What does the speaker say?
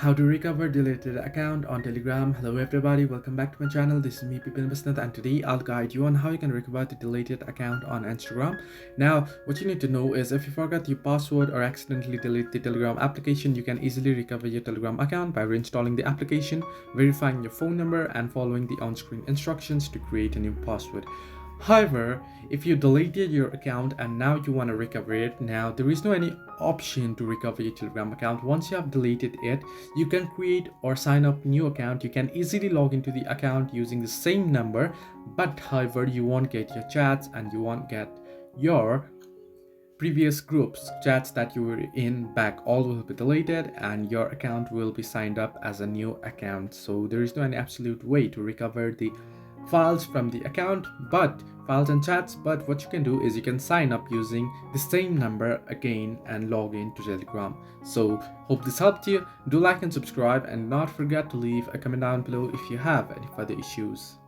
How to recover deleted account on Telegram. Hello everybody, welcome back to my channel. This is me Pipin Basnath, and today I'll guide you on how you can recover the deleted account on Instagram. Now what you need to know is if you forgot your password or accidentally delete the Telegram application, you can easily recover your Telegram account by reinstalling the application, verifying your phone number, and following the on-screen instructions to create a new password. However, if you deleted your account and now you want to recover it, now there is no any option to recover your Telegram account. Once you have deleted it, you can create or sign up new account. You can easily log into the account using the same number, but however you won't get your chats and you won't get your previous groups chats that you were in back. All will be deleted and your account will be signed up as a new account. So there is no any absolute way to recover the files from the account, but files and chats. But what you can do is you can sign up using the same number again and log in to Telegram. So hope this helped you. Do like and subscribe, and not forget to leave a comment down below if you have any further issues.